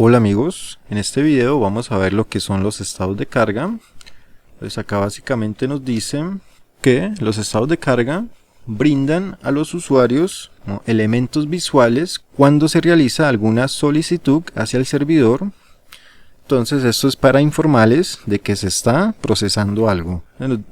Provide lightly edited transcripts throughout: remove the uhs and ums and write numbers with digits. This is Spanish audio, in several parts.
Hola amigos, en este video vamos a ver lo que son los estados de carga. Pues acá básicamente nos dicen que los estados de carga brindan a los usuarios, ¿no?, elementos visuales cuando se realiza alguna solicitud hacia el servidor. Entonces esto es para informarles de que se está procesando algo.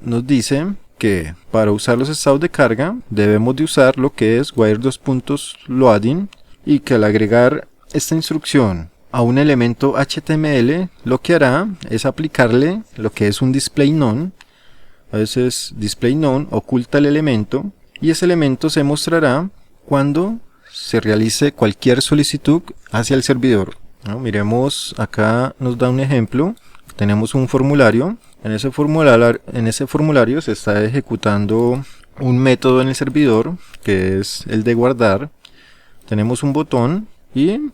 Nos dice que para usar los estados de carga debemos de usar lo que es wire::loading, y que al agregar esta instrucción a un elemento HTML, lo que hará es aplicarle lo que es un display none. A veces display none oculta el elemento y ese elemento se mostrará cuando se realice cualquier solicitud hacia el servidor, ¿no? Miremos, acá nos da un ejemplo. Tenemos un formulario. En ese formulario se está ejecutando un método en el servidor que es el de guardar. Tenemos un botón y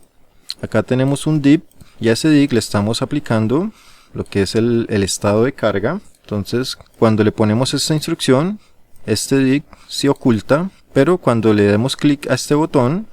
acá tenemos un div, y a ese div le estamos aplicando lo que es el estado de carga. Entonces cuando le ponemos esta instrucción, este div se oculta, pero cuando le demos clic a este botón,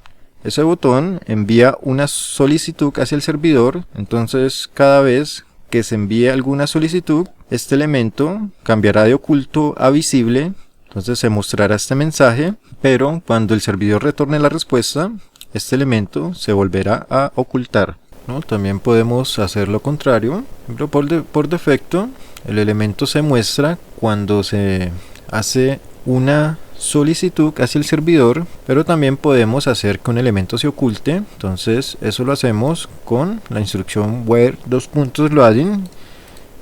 ese botón envía una solicitud hacia el servidor. Entonces cada vez que se envíe alguna solicitud, este elemento cambiará de oculto a visible. Entonces se mostrará este mensaje, pero cuando el servidor retorne la respuesta, este elemento se volverá a ocultar, ¿no? También podemos hacer lo contrario. Pero por defecto el elemento se muestra cuando se hace una solicitud hacia el servidor, pero también podemos hacer que un elemento se oculte. Entonces eso lo hacemos con la instrucción wire::loading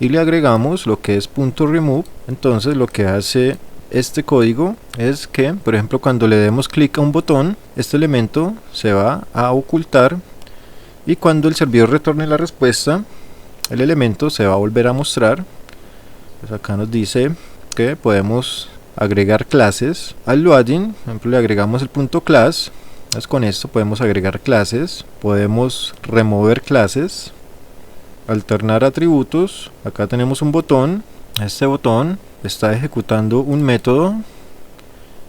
y le agregamos lo que es .remove. Entonces lo que hace este código es que, por ejemplo, cuando le demos clic a un botón, este elemento se va a ocultar, y cuando el servidor retorne la respuesta, el elemento se va a volver a mostrar. Pues acá nos dice que podemos agregar clases al loading. Por ejemplo, le agregamos el .class. Entonces con esto podemos agregar clases, podemos remover clases, alternar atributos. Acá tenemos un botón. Este botón está ejecutando un método,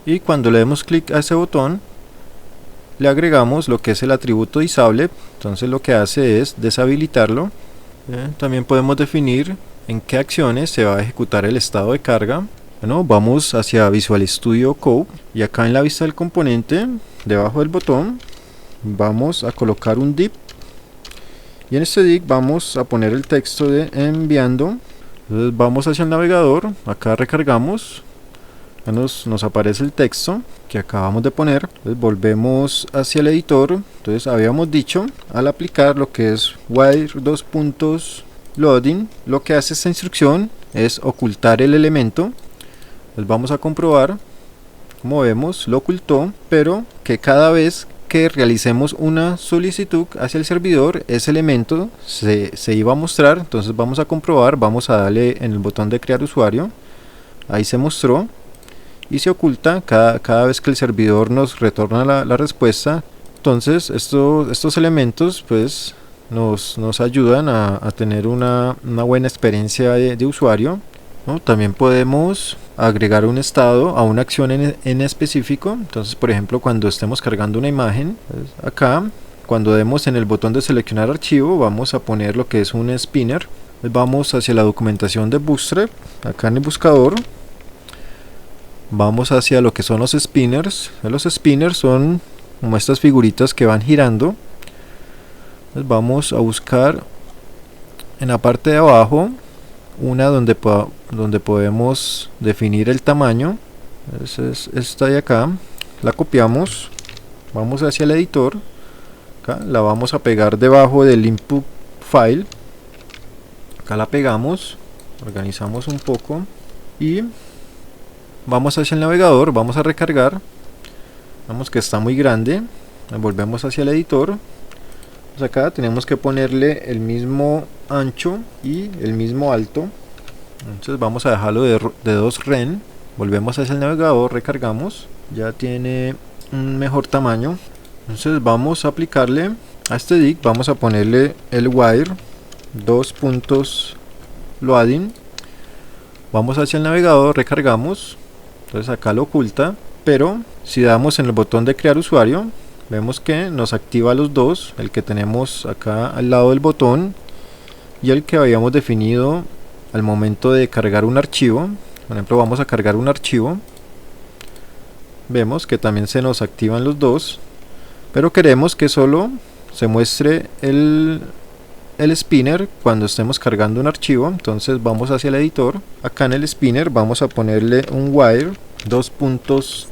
y cuando le demos clic a ese botón le agregamos lo que es el atributo disable. Entonces lo que hace es deshabilitarlo. También podemos definir en qué acciones se va a ejecutar el estado de carga. Bueno, vamos hacia Visual Studio Code, y acá en la vista del componente, debajo del botón, vamos a colocar un div, y en este div vamos a poner el texto de enviando. Entonces vamos hacia el navegador, acá recargamos, nos aparece el texto que acabamos de poner. Entonces volvemos hacia el editor. Entonces habíamos dicho, al aplicar lo que es wire::loading, lo que hace esta instrucción es ocultar el elemento. Entonces vamos a comprobar. Como vemos, lo ocultó, pero que cada vez que realicemos una solicitud hacia el servidor, ese elemento se iba a mostrar. Entonces vamos a comprobar, vamos a darle en el botón de crear usuario, ahí se mostró, y se oculta cada vez que el servidor nos retorna la respuesta. Entonces estos elementos pues nos ayudan a tener una buena experiencia de usuario, ¿no? También podemos agregar un estado a una acción en específico. Entonces, por ejemplo, cuando estemos cargando una imagen, pues acá cuando demos en el botón de seleccionar archivo, vamos a poner lo que es un spinner. Pues vamos hacia la documentación de Bootstrap, acá en el buscador vamos hacia lo que son los spinners. Los spinners son como estas figuritas que van girando. Pues vamos a buscar en la parte de abajo una donde podemos definir el tamaño. Es esta de acá, la copiamos, vamos hacia el editor, acá la vamos a pegar debajo del input file, acá la pegamos, organizamos un poco y vamos hacia el navegador, vamos a recargar. Vemos que está muy grande, volvemos hacia el editor. Pues acá tenemos que ponerle el mismo ancho y el mismo alto. Entonces vamos a dejarlo de 2 ren. Volvemos hacia el navegador, recargamos, ya tiene un mejor tamaño. Entonces vamos a aplicarle a este div, vamos a ponerle el wire::loading. Vamos hacia el navegador, recargamos. Entonces acá lo oculta, pero si damos en el botón de crear usuario, vemos que nos activa los dos, el que tenemos acá al lado del botón y el que habíamos definido al momento de cargar un archivo. Por ejemplo, vamos a cargar un archivo, vemos que también se nos activan los dos, pero queremos que solo se muestre el spinner cuando estemos cargando un archivo. Entonces vamos hacia el editor, acá en el spinner vamos a ponerle un wire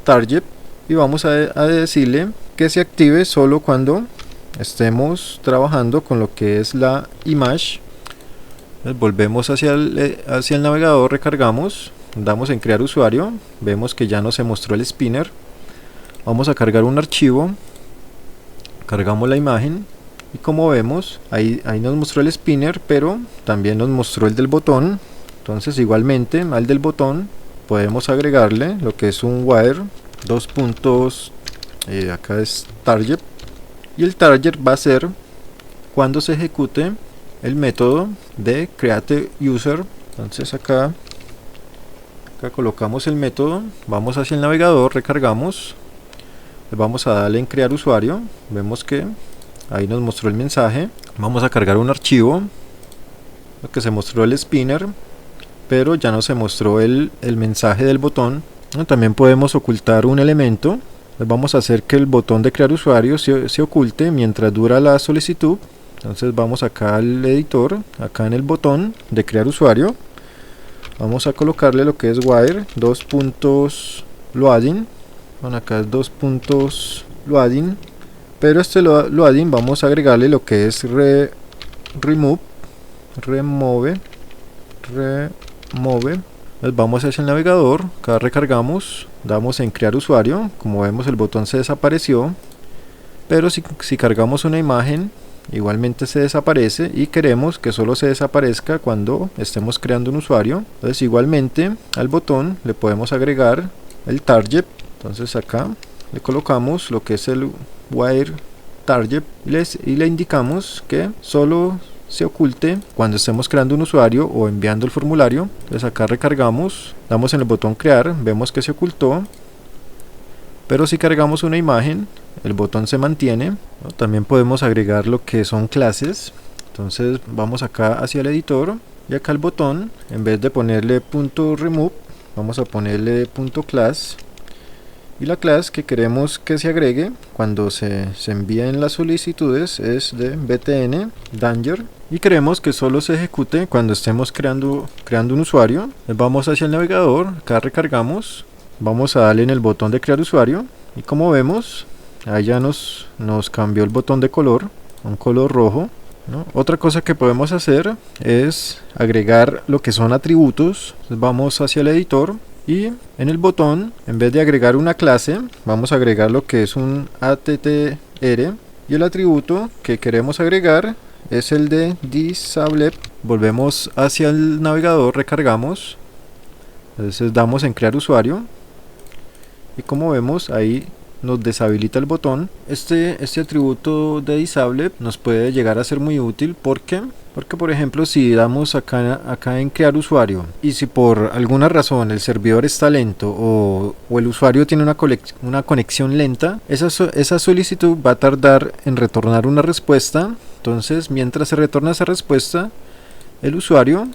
target y vamos a decirle que se active solo cuando estemos trabajando con lo que es la image. Volvemos hacia el navegador, recargamos, damos en crear usuario, vemos que ya no se mostró el spinner. Vamos a cargar un archivo, cargamos la imagen y como vemos ahí nos mostró el spinner, pero también nos mostró el del botón. Entonces igualmente al del botón podemos agregarle lo que es un wire acá es target, y el target va a ser cuando se ejecute el método de create user. Entonces acá colocamos el método, vamos hacia el navegador, recargamos, vamos a darle en crear usuario, vemos que ahí nos mostró el mensaje. Vamos a cargar un archivo, lo que se mostró el spinner, pero ya no se mostró el mensaje del botón. También podemos ocultar un elemento. Vamos a hacer que el botón de crear usuario se oculte mientras dura la solicitud. Entonces vamos acá al editor, acá en el botón de crear usuario, vamos a colocarle lo que es wire loading. Bueno, acá es loading, pero este loading vamos a agregarle lo que es remove. Entonces vamos hacia el navegador, acá recargamos, damos en crear usuario, como vemos el botón se desapareció, pero si cargamos una imagen igualmente se desaparece y queremos que solo se desaparezca cuando estemos creando un usuario. Entonces igualmente al botón le podemos agregar el target. Entonces acá le colocamos lo que es el wire target y le indicamos que solo se oculte cuando estemos creando un usuario o enviando el formulario. Entonces acá recargamos, damos en el botón crear, vemos que se ocultó, pero si cargamos una imagen el botón se mantiene, ¿no? También podemos agregar lo que son clases. Entonces vamos acá hacia el editor y acá el botón, en vez de ponerle .remove, vamos a ponerle .class, y la clase que queremos que se agregue cuando se envíen las solicitudes es de btn danger, y queremos que solo se ejecute cuando estemos creando un usuario. Vamos hacia el navegador, acá recargamos, vamos a darle en el botón de crear usuario y como vemos ahí ya nos cambió el botón de color a un color rojo, ¿no? Otra cosa que podemos hacer es agregar lo que son atributos. Entonces vamos hacia el editor y en el botón, en vez de agregar una clase, vamos a agregar lo que es un attr, y el atributo que queremos agregar es el de disabled. Volvemos hacia el navegador, recargamos, entonces damos en crear usuario y como vemos ahí nos deshabilita el botón. Este atributo de disable nos puede llegar a ser muy útil porque por ejemplo si damos acá en crear usuario y si por alguna razón el servidor está lento o el usuario tiene una conexión lenta, esa solicitud va a tardar en retornar una respuesta. Entonces mientras se retorna esa respuesta, el usuario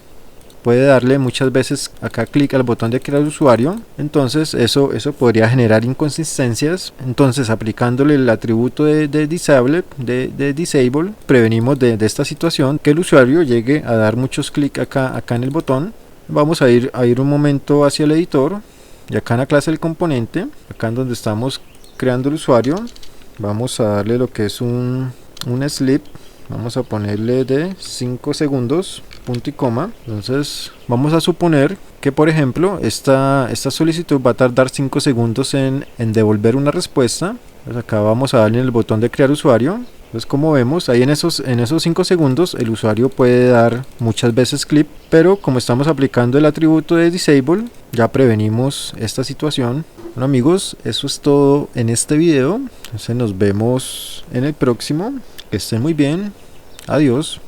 puede darle muchas veces acá clic al botón de crear usuario. Entonces eso podría generar inconsistencias. Entonces aplicándole el atributo de disable, prevenimos de esta situación, que el usuario llegue a dar muchos clics acá en el botón. Vamos a ir un momento hacia el editor y acá en la clase del componente, acá en donde estamos creando el usuario, vamos a darle lo que es un sleep. Vamos a ponerle de 5 segundos, punto y coma. Entonces vamos a suponer que por ejemplo esta solicitud va a tardar 5 segundos en devolver una respuesta. Pues acá vamos a darle en el botón de crear usuario. Entonces como vemos ahí en esos 5 segundos el usuario puede dar muchas veces clic, pero como estamos aplicando el atributo de disable ya prevenimos esta situación. Bueno amigos, eso es todo en este video. Entonces nos vemos en el próximo. Que estén muy bien. Adiós.